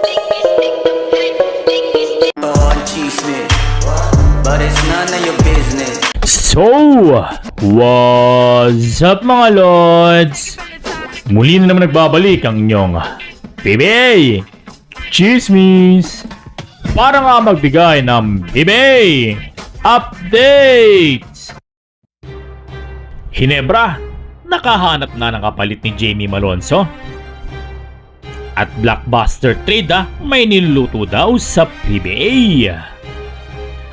On chismis, but it's none of your business. So, what's up mga lods? Muli na naman nagbabalik ang inyong PBA Chismis para nga magbigay ng PBA Updates. Hinebra, nakahanap na ng kapalit ni Jamie Malonzo. At blockbuster trade may niluluto daw sa PBA.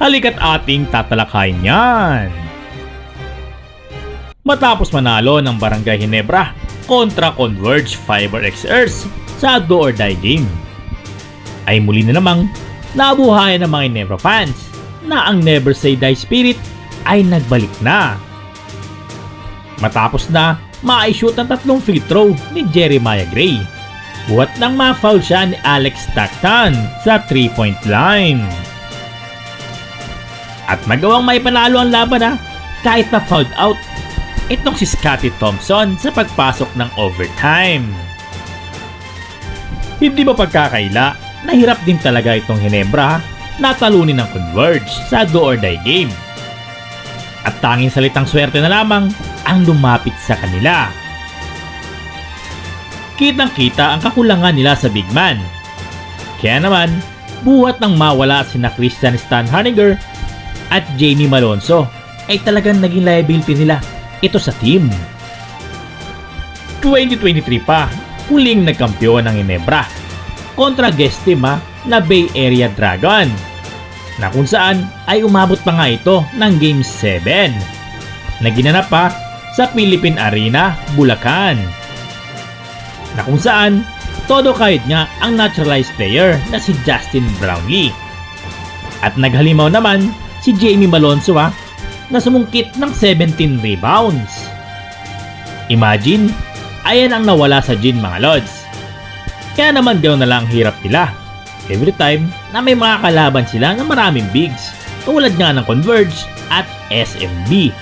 Halika't ating tatalakayin yan. Matapos manalo ng Barangay Hinebra kontra Converge Fiber XRs sa Do or Die game, ay muli na namang nabuhayan ng mga Hinebra fans na ang Never Say Die spirit ay nagbalik na. Matapos na ma-shoot ang 3 free throw ni Jeremiah Gray, buhat nang ma-foul siya ni Alex Stockton sa 3-point line. At nagawang may panalo ang laban kahit na fouled out itong si Scottie Thompson sa pagpasok ng overtime. Hindi ba pagkakaila, nahirap din talaga itong Hinebra na talunin ng Converge sa Do or Die game. At tanging salitang swerte na lamang ang lumapit sa kanila. Kitang-kita ang kakulangan nila sa big man. Kaya naman, buhat ng mawala sina Christian Stanhardinger at Jamie Malonzo ay talagang naging liability nila ito sa team. 2023 pa, huling nagkampiyon ng Hinebra kontra guest team na Bay Area Dragon, na kung saan ay umabot pa nga ito ng Game 7 na ginanap sa Philippine Arena, Bulacan, na kung saan todo kahit nga ang naturalized player na si Justin Brownlee. At naghalimaw naman si Jamie Malonzo na sumungkit ng 17 rebounds. Imagine, ayan ang nawala sa gin mga lods. Kaya naman ganoon na lang ang hirap nila every time na may mga kalaban sila na maraming bigs, tulad nga ng Converge at SMB.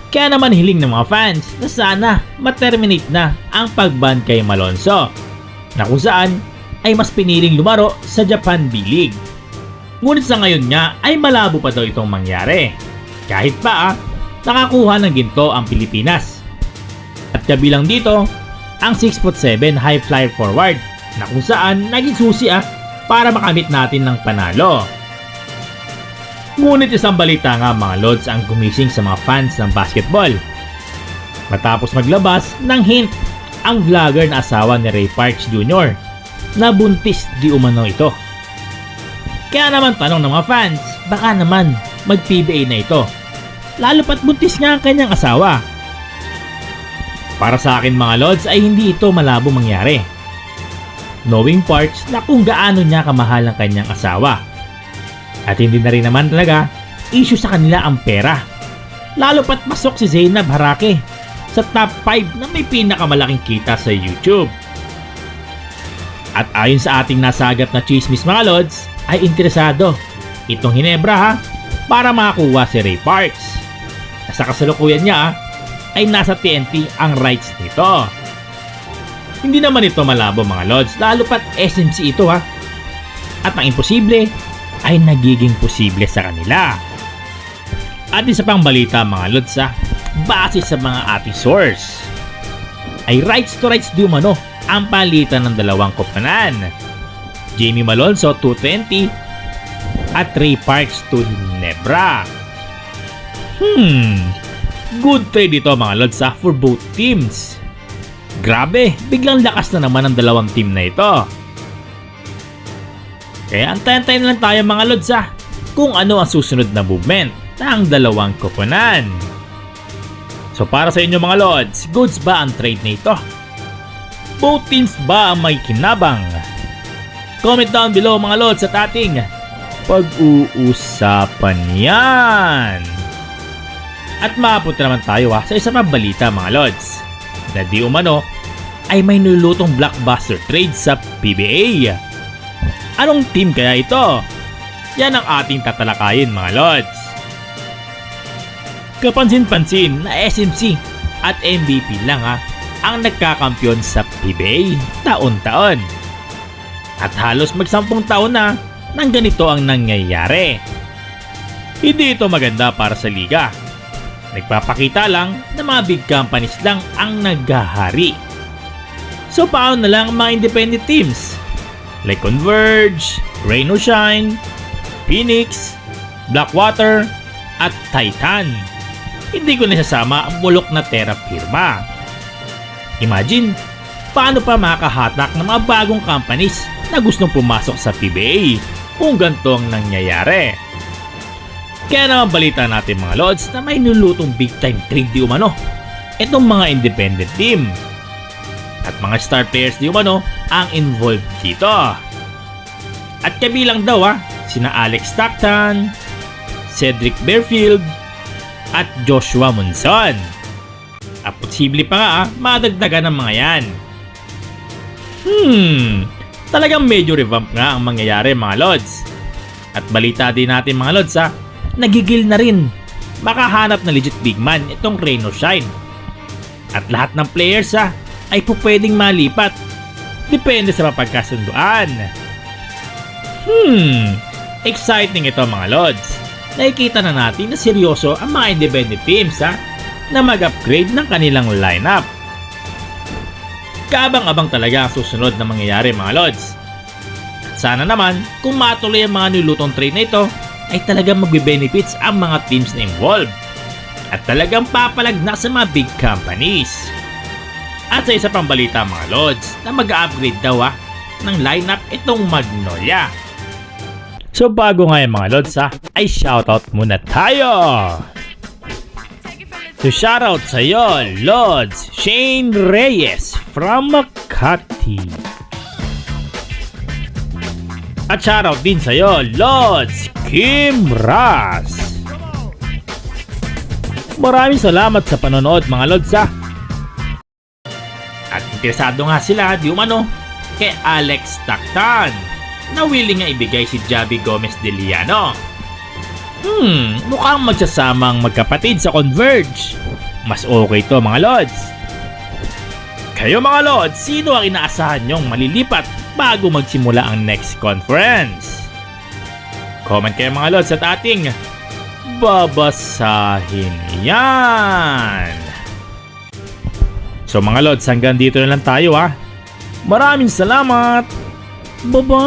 Kaya naman hiling ng mga fans na sana ma-terminate na ang pag-ban kay Malonzo, na kung saan ay mas piniling lumaro sa Japan B-League. Ngunit sa ngayon nga ay malabo pa daw itong mangyari, kahit pa nakakuha ng ginto ang Pilipinas. At kabilang dito ang 6'7" high flyer forward, na kung saan naging susi para makamit natin ng panalo. Ngunit isang balita nga mga lods ang gumising sa mga fans ng basketball. Matapos maglabas ng hint ang vlogger na asawa ni Ray Parks Jr. na buntis di umano ito. Kaya naman tanong ng mga fans, baka naman mag-PBA na ito, lalo pat buntis nga ang kanyang asawa. Para sa akin mga lods ay hindi ito malabo mangyari, knowing Parks na kung gaano niya kamahal ang kanyang asawa. At hindi na rin naman talaga issue sa kanila ang pera, lalo pat pasok si Zainab Harake sa top 5 na may pinakamalaking kita sa YouTube. At ayon sa ating nasagap na chismis mga lods, ay interesado itong Hinebra para makakuha si Ray Parks. Sa kasalukuyan niya ay nasa TNT ang rights nito. Hindi naman ito malabo mga lods, lalo pat SMC ito at ang imposible ay nagiging posible sa kanila. At isa pang balita mga lods base sa mga ating source, ay rights to rights di umano ang palitan ng dalawang koponan, Jamie Malonzo 220 at Ray Parks to Hinebra. Good trade ito mga lods for both teams. Grabe, biglang lakas na naman ang dalawang team na ito. Kaya antayin lang tayo mga lods kung ano ang susunod na movement ng dalawang koponan. So para sa inyo mga lods, goods ba ang trade na ito? Both teams ba ang may kinabang? Comment down below mga lods at ating pag-uusapan yan. At maapunta naman tayo sa isa pang balita mga lods, na di umano ay may nilulutong blockbuster trade sa PBA. Anong team kaya ito? Yan ang ating tatalakayin mga lods. Kapansin-pansin na SMC at MVP lang ang nagkakampyon sa PBA taon-taon. At halos mag-10 taon na nang ganito ang nangyayari. Hindi ito maganda para sa liga. Nagpapakita lang na mga big companies lang ang naghahari. So paano na lang ang mga independent teams? Like Converge, Rain or Shine, Phoenix, Blackwater, at Titan. Hindi ko nasasama ang bulok na Terra Firma. Imagine, paano pa makakahatak ng mga bagong companies na gustong pumasok sa PBA kung ganito ang nangyayari? Kaya naman balita natin mga Lods na may nulutong big time trade di umano itong mga independent team. At mga star players di umano ang involved dito. At kabilang daw sina Alex Stockton, Cedric Bearfield, at Joshua Monson. At posible pa nga madagdagan ng mga yan. Talagang medyo revamp nga ang mangyayari mga Lods. At balita din natin mga Lods nagigil na rin makahanap na legit big man itong Rain or Shine. At lahat ng players ay po pwedeng malipat. Depende sa mapagkasunduan. Exciting ito mga Lods. Nakikita na natin na seryoso ang mga independent teams na mag-upgrade ng kanilang lineup. Kaabang-abang talaga ang susunod na mangyayari mga Lods. At sana naman kung matuloy ang mga nilutong trade na ito ay talagang magbe-benefits ang mga teams na involved at talagang papalagna sa mga big companies. At sa isa pang balita mga Lods na mag-upgrade daw ng lineup itong Magnolia. So bago nga yung mga Lods ay shoutout muna tayo. So shoutout sa iyo Lods Shane Reyes from Makati. At shoutout din sa iyo Lods Kim Ras. Maraming salamat sa panonood mga Lods At interesado nga sila di umano kay Alex Stockton na willing nga ibigay si Javi Gomez de Liano. Mukhang magsasamang magkapatid sa Converge. Mas okay to mga Lods. Kayo mga Lods, sino ang inaasahan nyong malilipat bago magsimula ang next conference? Comment kayo mga Lods at ating babasahin yan. So mga Lods, hanggang dito na lang tayo Maraming salamat. Bye-bye.